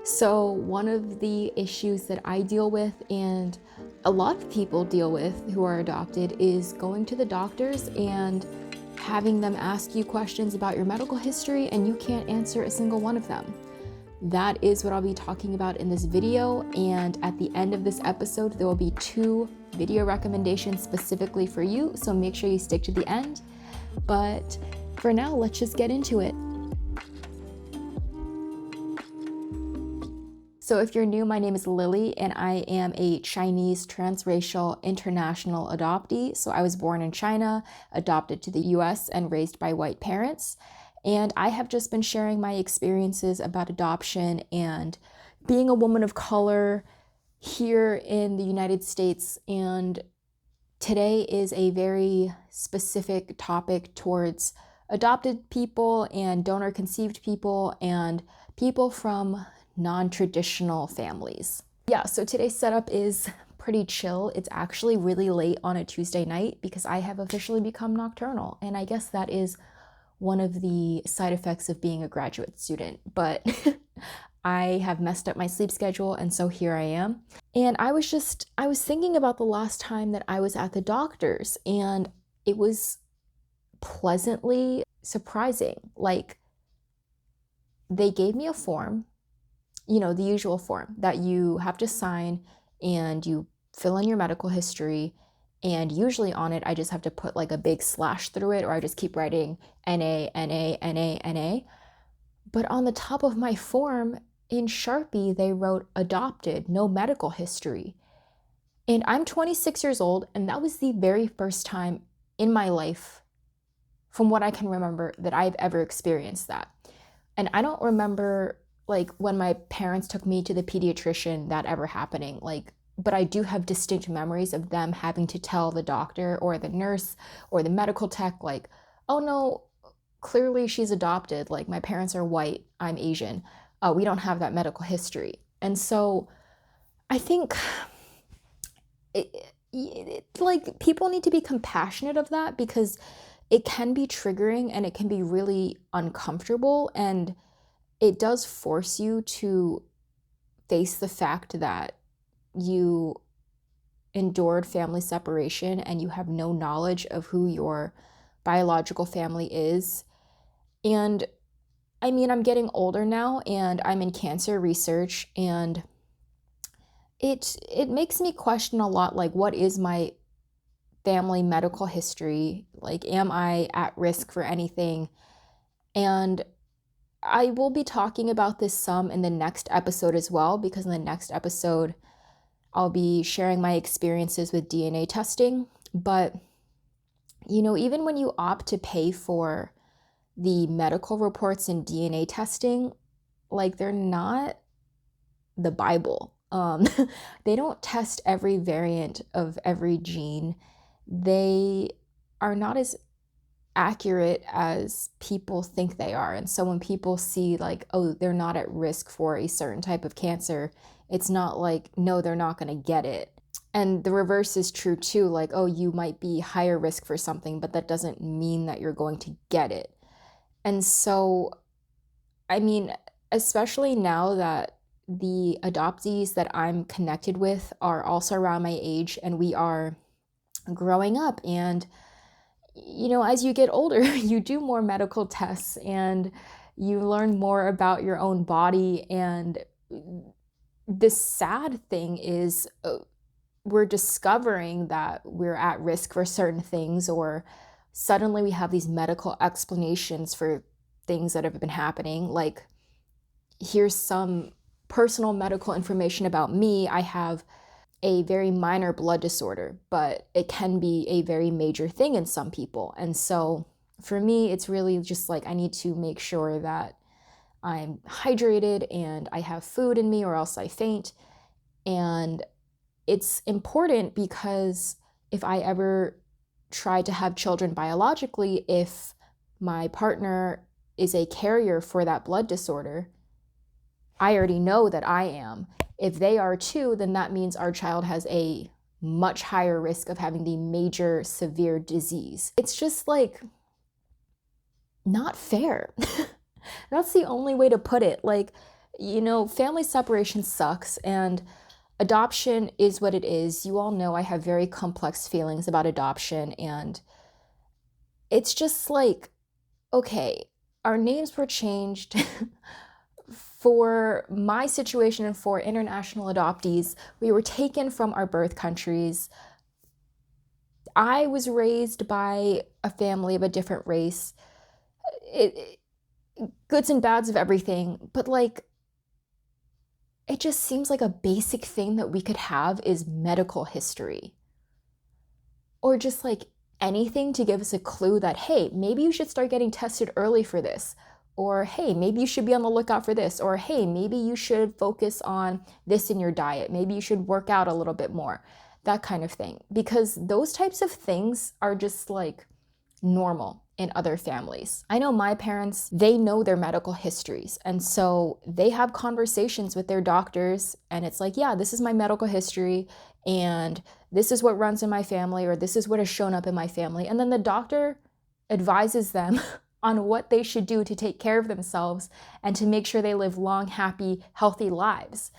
So one of the issues that I deal with and a lot of people deal with who are adopted is going to the doctors and having them ask you questions about your medical history and you can't answer a single one of them. That is what I'll be talking about in this video, and at the end of this episode there will be 2 video recommendations specifically for you, so make sure you stick to the end. But for now, let's just get into it. So if you're new, my name is Lily and I am a Chinese transracial international adoptee. So I was born in China, adopted to the US, and raised by white parents. And I have just been sharing my experiences about adoption and being a woman of color here in the United States. And today is a very specific topic towards adopted people and donor conceived people and people from non-traditional families. Yeah, so today's setup is pretty chill. It's actually really late on a Tuesday night because I have officially become nocturnal, and I guess that is one of the side effects of being a graduate student, but I have messed up my sleep schedule, and so here I am. And I was thinking about the last time that I was at the doctor's, and it was pleasantly surprising. Like, they gave me a form, the usual form that you have to sign, and you fill in your medical history, and usually on it I just have to put like a big slash through it, or I just keep writing NA, NA, NA, NA. But on the top of my form in Sharpie, they wrote adopted, no medical history. And I'm 26 years old, and that was the very first time in my life, from what I can remember, that I've ever experienced that. And I don't remember like when my parents took me to the pediatrician that ever happening, but I do have distinct memories of them having to tell the doctor or the nurse or the medical tech, like, oh no, clearly she's adopted, like my parents are white, I'm Asian, we don't have that medical history. And so I think like people need to be compassionate of that, because it can be triggering and it can be really uncomfortable, and it does force you to face the fact that you endured family separation and you have no knowledge of who your biological family is. And I mean, I'm getting older now and I'm in cancer research, and it makes me question a lot, like, what is my family medical history? Like, am I at risk for anything? And I will be talking about this some in the next episode as well, because in the next episode, I'll be sharing my experiences with DNA testing. But, even when you opt to pay for the medical reports and DNA testing, like, they're not the Bible. They don't test every variant of every gene. They are not as accurate as people think they are. And so when people see like, oh, they're not at risk for a certain type of cancer, it's not like, no, they're not going to get it. And the reverse is true too. Like, oh, you might be higher risk for something, but that doesn't mean that you're going to get it. And so, I mean, especially now that the adoptees that I'm connected with are also around my age and we are growing up, and as you get older, you do more medical tests and you learn more about your own body. And the sad thing is, we're discovering that we're at risk for certain things, or suddenly we have these medical explanations for things that have been happening. Like, here's some personal medical information about me. I have a very minor blood disorder, but it can be a very major thing in some people. And so for me, it's really just like, I need to make sure that I'm hydrated and I have food in me, or else I faint. And it's important because if I ever try to have children biologically, if my partner is a carrier for that blood disorder, I already know that I am. If they are too, then that means our child has a much higher risk of having the major severe disease. It's just like not fair. That's the only way to put it. Like, Family separation sucks, and adoption is what it is. You all know I have very complex feelings about adoption, and it's just like, okay, our names were changed for my situation and for international adoptees. We were taken from our birth countries. I was raised by a family of a different race. It, Goods and bads of everything, but like, it just seems like a basic thing that we could have is medical history, or just like anything to give us a clue that, hey, maybe you should start getting tested early for this, or hey, maybe you should be on the lookout for this, or hey, maybe you should focus on this in your diet, maybe you should work out a little bit more, that kind of thing. Because those types of things are just like normal in other families. I know my parents, they know their medical histories. And so they have conversations with their doctors, and it's like, yeah, this is my medical history, and this is what runs in my family, or this is what has shown up in my family. And then the doctor advises them on what they should do to take care of themselves and to make sure they live long, happy, healthy lives.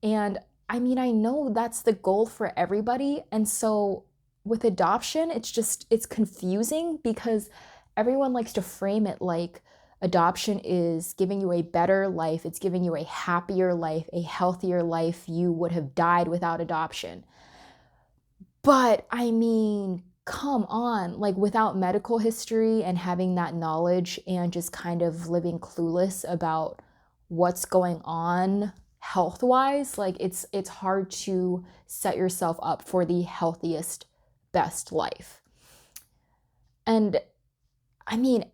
And I mean, I know that's the goal for everybody. And so with adoption, it's confusing because everyone likes to frame it like adoption is giving you a better life, it's giving you a happier life, a healthier life. You would have died without adoption. But I mean, come on, like without medical history and having that knowledge and just kind of living clueless about what's going on health wise, like it's hard to set yourself up for the healthiest, best life. And I mean,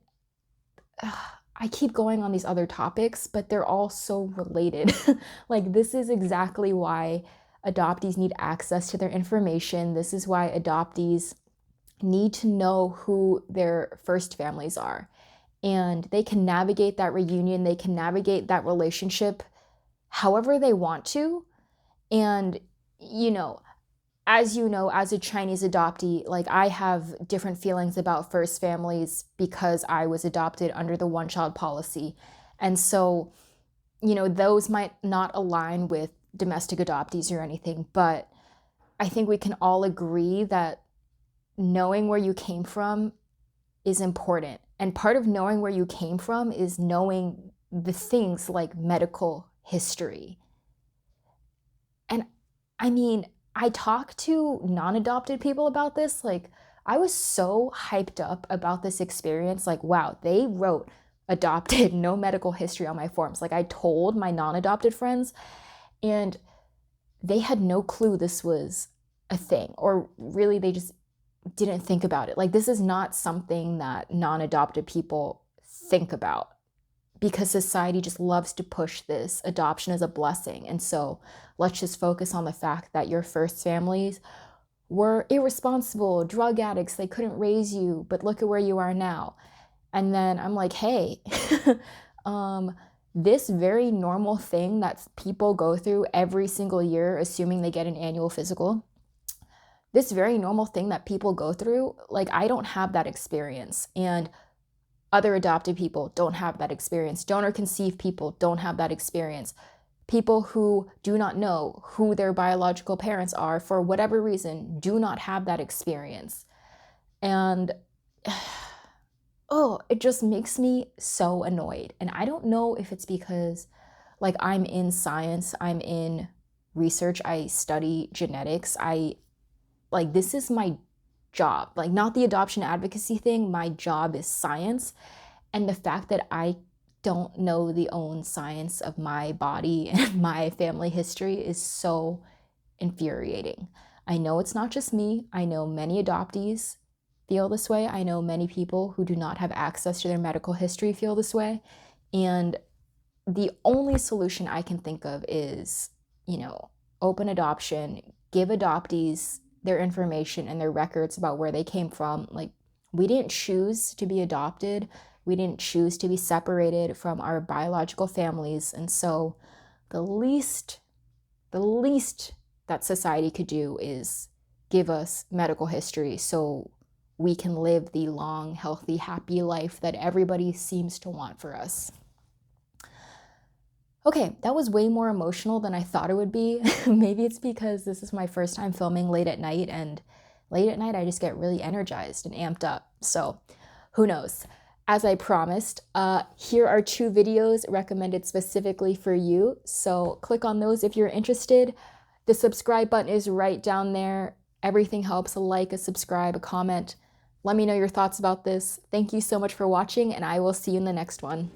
I keep going on these other topics, but they're all so related. Like, this is exactly why adoptees need access to their information. This is why adoptees need to know who their first families are. And they can navigate that reunion, they can navigate that relationship however they want to. And, you know, as you know, as a Chinese adoptee, like I have different feelings about first families because I was adopted under the one-child policy. And so, those might not align with domestic adoptees or anything, but I think we can all agree that knowing where you came from is important. And part of knowing where you came from is knowing the things like medical history. And I mean, I talk to non-adopted people about this. Like, I was so hyped up about this experience. Like, wow, they wrote adopted, no medical history on my forms. Like, I told my non-adopted friends, and they had no clue this was a thing, or really they just didn't think about it. Like, this is not something that non-adopted people think about, because society just loves to push this adoption as a blessing. And so let's just focus on the fact that your first families were irresponsible, drug addicts, they couldn't raise you, but look at where you are now. And then I'm like, hey, this very normal thing that people go through every single year, assuming they get an annual physical, this very normal thing that people go through, like, I don't have that experience. And other adopted people don't have that experience. Donor conceived people don't have that experience. People who do not know who their biological parents are for whatever reason do not have that experience. And oh, it just makes me so annoyed. And I don't know if it's because, like, I'm in science, I'm in research, I study genetics. This is my job, like, not the adoption advocacy thing. My job is science. And the fact that I don't know the own science of my body and my family history is so infuriating. I know it's not just me. I know many adoptees feel this way. I know many people who do not have access to their medical history feel this way. And the only solution I can think of is, open adoption, give adoptees their information and their records about where they came from. Like, we didn't choose to be adopted. We didn't choose to be separated from our biological families. And so the least that society could do is give us medical history so we can live the long, healthy, happy life that everybody seems to want for us. Okay, that was way more emotional than I thought it would be. Maybe it's because this is my first time filming late at night, and late at night I just get really energized and amped up. So who knows? As I promised, here are 2 videos recommended specifically for you. So click on those if you're interested. The subscribe button is right down there. Everything helps: a like, a subscribe, a comment. Let me know your thoughts about this. Thank you so much for watching, and I will see you in the next one.